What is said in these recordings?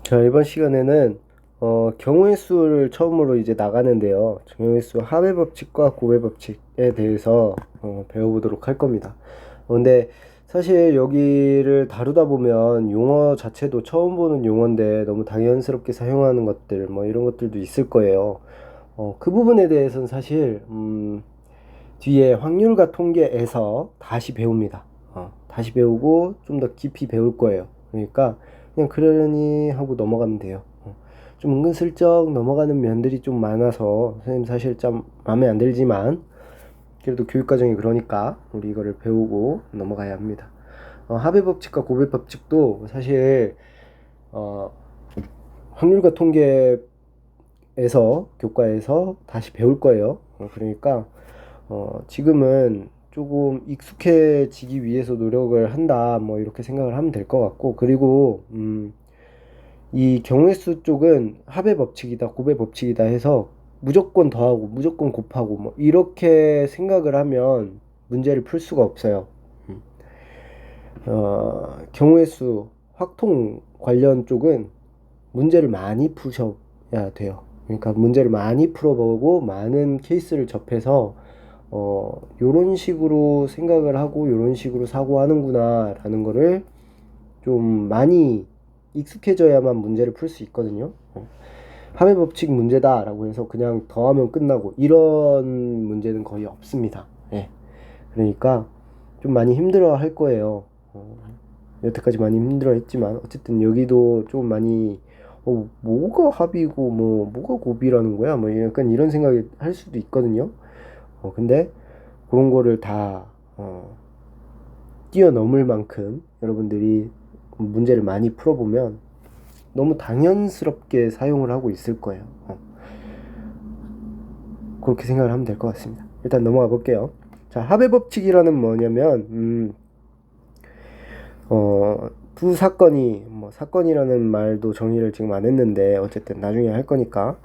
자, 이번 시간에는 경우의 수를 처음으로 이제 나가는데요. 경우의 수 합의 법칙과 고의 법칙에 대해서 배워보도록 할 겁니다. 근데 사실 여기를 다루다 보면 용어 자체도 처음 보는 용어인데 너무 당연스럽게 사용하는 것들 뭐 이런 것들도 있을 거예요. 그 부분에 대해서는 사실 뒤에 확률과 통계에서 다시 배웁니다. 다시 배우고 좀 더 깊이 배울 거예요. 그러니까 그냥 그러려니 하고 넘어가면 돼요. 좀 은근슬쩍 넘어가는 면들이 좀 많아서 선생님 사실 좀 마음에 안 들지만 그래도 교육과정이 그러니까 우리 이거를 배우고 넘어가야 합니다. 합의 법칙과 고배 법칙도 사실 어, 확률과 통계에서 교과에서 다시 배울 거예요. 그러니까 지금은 조금 익숙해지기 위해서 노력을 한다, 뭐 이렇게 생각을 하면 될 것 같고, 그리고 이 경우의 수 쪽은 합의 법칙이다, 곱의 법칙이다 해서 무조건 더하고 무조건 곱하고 뭐 이렇게 생각을 하면 문제를 풀 수가 없어요. 음. 경우의 수 확통 관련 쪽은 문제를 많이 푸셔야 돼요. 그러니까 문제를 많이 풀어보고 많은 케이스를 접해서 요런 식으로 생각을 하고 요런 식으로 사고하는구나 라는 거를 좀 많이 익숙해져야만 문제를 풀 수 있거든요. 합의 법칙 문제다 라고 해서 그냥 더하면 끝나고 이런 문제는 거의 없습니다. 예. 그러니까 좀 많이 힘들어 할 거예요. 여태까지 많이 힘들어 했지만 어쨌든 여기도 좀 많이 뭐가 합이고 뭐 뭐가 곱이라는 거야 뭐 약간 이런 생각이 할 수도 있거든요. 근데 그런 거를 다 뛰어넘을 만큼 여러분들이 문제를 많이 풀어보면 너무 당연스럽게 사용을 하고 있을 거예요. 그렇게 생각을 하면 될 것 같습니다. 일단 넘어가 볼게요. 자, 합의 법칙이라는 뭐냐면 두 사건이 뭐 사건이라는 말도 정의를 지금 안 했는데 어쨌든 나중에 할 거니까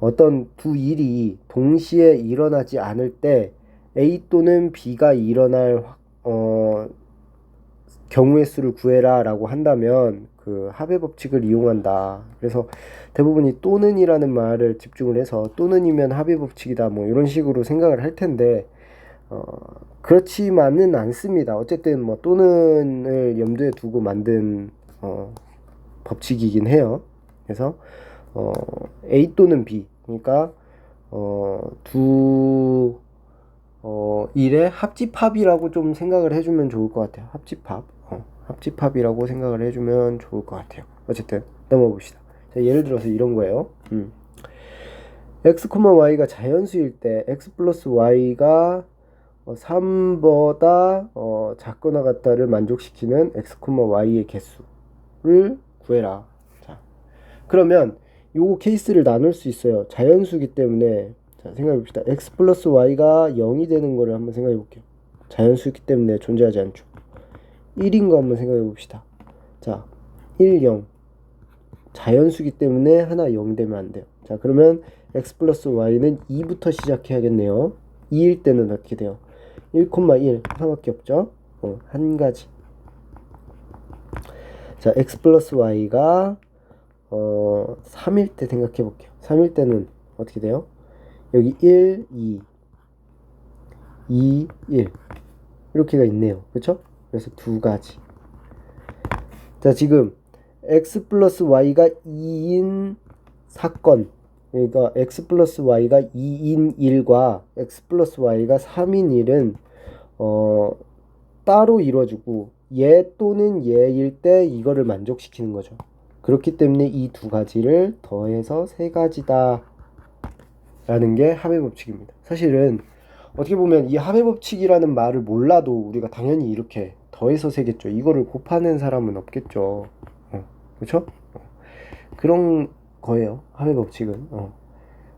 어떤 두 일이 동시에 일어나지 않을 때 A 또는 B가 일어날 경우의 수를 구해라 라고 한다면 그 합의 법칙을 이용한다. 그래서 대부분이 또는이라는 말을 집중을 해서 또는이면 합의 법칙이다 뭐 이런 식으로 생각을 할 텐데 어, 그렇지만은 않습니다. 어쨌든 뭐 또는을 염두에 두고 만든 법칙이긴 해요. 그래서 어, A 또는 B 그러니까 두 일의 합집합이라고 좀 생각을 해주면 좋을 것 같아요. 합집합. 합집합이라고 생각을 해주면 좋을 것 같아요. 어쨌든 넘어가 봅시다. 자, 예를 들어서 이런 거예요. x, y가 자연수일 때 x 플러스 y가 3보다 작거나 같다를 만족시키는 x, y의 개수를 구해라. 자, 그러면 요 케이스를 나눌 수 있어요. 자연수기 때문에 자, 생각해 봅시다. x 플러스 y가 0이 되는 거를 한번 생각해 볼게요. 자연수기 때문에 존재하지 않죠. 1인 거 한번 생각해 봅시다. 자, 1, 0. 자연수기 때문에 하나 0 되면 안 돼요. 자, 그러면 x 플러스 y는 2부터 시작해야겠네요. 2일 때는 어떻게 돼요? 1, 1 하나밖에 없죠. 한 가지. 자, x 플러스 y가 3일 때 생각해 볼게요. 3일 때는 어떻게 돼요? 여기 1, 2, 2, 1 이렇게가 있네요. 그렇죠? 그래서 두 가지. 자, 지금 x 플러스 y가 2인 사건 그러니까 x 플러스 y가 2인 1과 x 플러스 y가 3인 1은 따로 이루어지고 얘 또는 얘일 때 이거를 만족시키는 거죠. 그렇기 때문에 이 두 가지를 더해서 세 가지다 라는 게 합의 법칙입니다. 사실은 어떻게 보면 이 합의 법칙이라는 말을 몰라도 우리가 당연히 이렇게 더해서 세겠죠. 이거를 곱하는 사람은 없겠죠. 그렇죠? 그런 거예요. 합의 법칙은.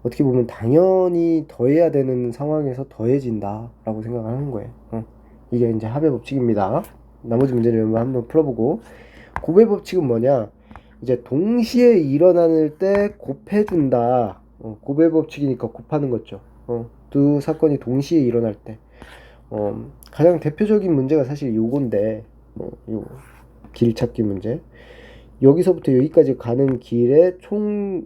어떻게 보면 당연히 더해야 되는 상황에서 더해진다라고 생각하는 거예요. 이게 이제 합의 법칙입니다. 나머지 문제를 한번 풀어보고 곱의 법칙은 뭐냐? 이제 동시에 일어나는 때 곱해준다. 곱의 법칙이니까 곱하는 거죠. 두 사건이 동시에 일어날 때 가장 대표적인 문제가 사실 요건데 요 길찾기 문제 여기서부터 여기까지 가는 길의 총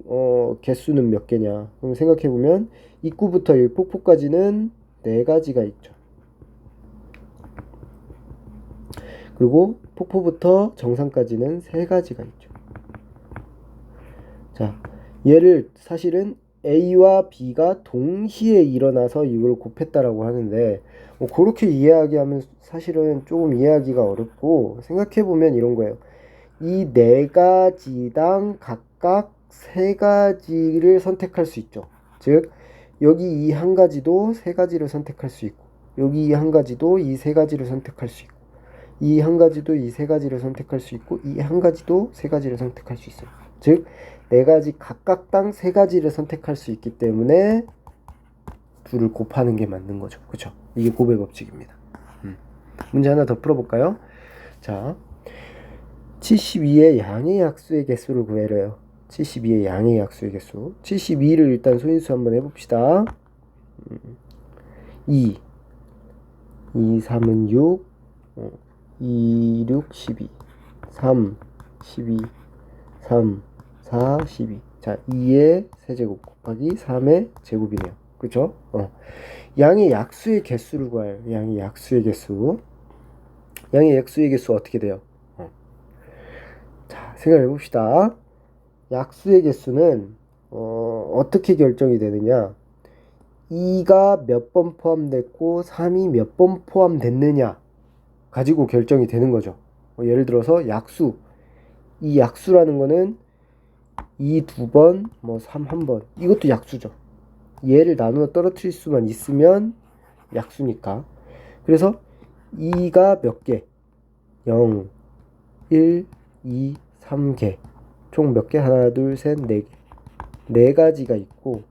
개수는 몇 개냐? 그럼 생각해 보면 입구부터 여기 폭포까지는 4가지가 있죠. 그리고 폭포부터 정상까지는 3가지가 있죠. 자, 얘를 사실은 A와 B가 동시에 일어나서 이걸 곱했다라고 하는데 그렇게 이해하기하면 사실은 조금 이해하기가 어렵고, 생각해보면 이런 거예요. 이 4가지당 각각 3가지를 선택할 수 있죠. 즉 여기 이 한 가지도 3가지를 선택할 수 있고, 여기 이 한 가지도 이 3가지를 선택할 수 있고, 이 한 가지도 이 3가지를 선택할 수 있고, 이 한 가지도 3가지를 선택할 수 있어요. 즉 4가지 각각당 3가지를 선택할 수 있기 때문에 둘을 곱하는 게 맞는 거죠. 그쵸? 이게 곱의 법칙입니다. 문제 하나 더 풀어볼까요? 자, 72의 양의 약수의 개수를 구해래요. 72의 양의 약수의 개수. 72를 일단 소인수 한번 해봅시다. 2, 3은 6, 2, 6, 12, 3, 12, 3, 4, 12. 자, 2의 세제곱 곱하기 3의 제곱이네요. 그쵸? 양의 약수의 개수를 구해요. 양의 약수의 개수. 양의 약수의 개수 어떻게 돼요? 자, 생각해 봅시다. 약수의 개수는 어떻게 결정이 되느냐? 2가 몇 번 포함됐고 3이 몇 번 포함됐느냐 가지고 결정이 되는 거죠. 예를 들어서 약수, 이 약수라는 거는 2 2번, 3 1번, 이것도 약수죠. 얘를 나누어 떨어뜨릴 수만 있으면 약수니까. 그래서 2가 몇 개? 0, 1, 2, 3개. 총 몇 개? 하나, 둘, 셋, 4개. 4가지가 있고,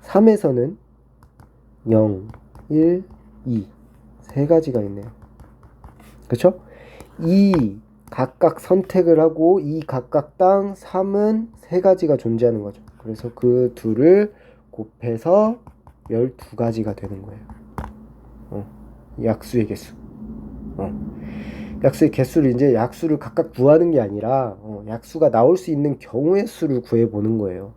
3에서는 0, 1, 2, 3가지가 있네요. 그쵸? 이 각각 선택을 하고 이 각각당 3은 3가지가 존재하는 거죠. 그래서 그 둘을 곱해서 12가지가 되는 거예요. 약수의 개수. 약수의 개수를 이제 약수를 각각 구하는 게 아니라 약수가 나올 수 있는 경우의 수를 구해보는 거예요.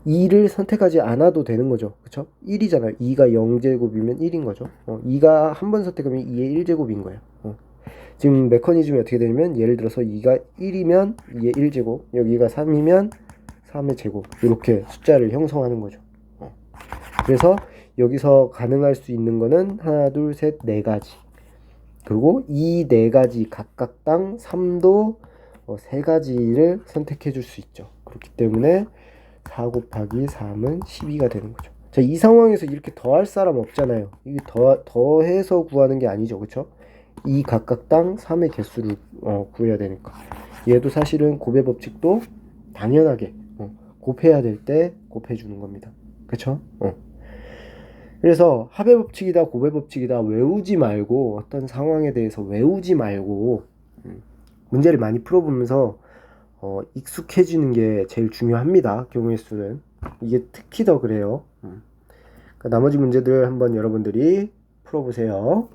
2를 선택하지 않아도 되는 거죠. 그쵸? 1이잖아요. 2가 0제곱이면 1인 거죠. 2가 한 번 선택하면 2의 1제곱인 거예요. 지금 메커니즘이 어떻게 되냐면, 예를 들어서 2가 1이면 2의 1제곱, 여기가 3이면 3의 제곱, 이렇게 숫자를 형성하는 거죠. 그래서 여기서 가능할 수 있는 거는 하나, 둘, 셋, 4가지. 그리고 이 4가지 각각당 3도 3가지를 선택해 줄 수 있죠. 그렇기 때문에 4 곱하기 3은 12가 되는 거죠. 자, 이 상황에서 이렇게 더할 사람 없잖아요. 이게 더해서 구하는 게 아니죠. 그쵸? 이 각각당 3의 개수를 구해야 되니까. 얘도 사실은 곱의 법칙도 당연하게 곱해야 될 때 곱해주는 겁니다. 그쵸? 그래서 합의 법칙이다, 곱의 법칙이다 외우지 말고, 어떤 상황에 대해서 외우지 말고 문제를 많이 풀어보면서 익숙해지는 게 제일 중요합니다. 경우의 수는. 이게 특히 더 그래요. 그러니까 나머지 문제들 한번 여러분들이 풀어보세요.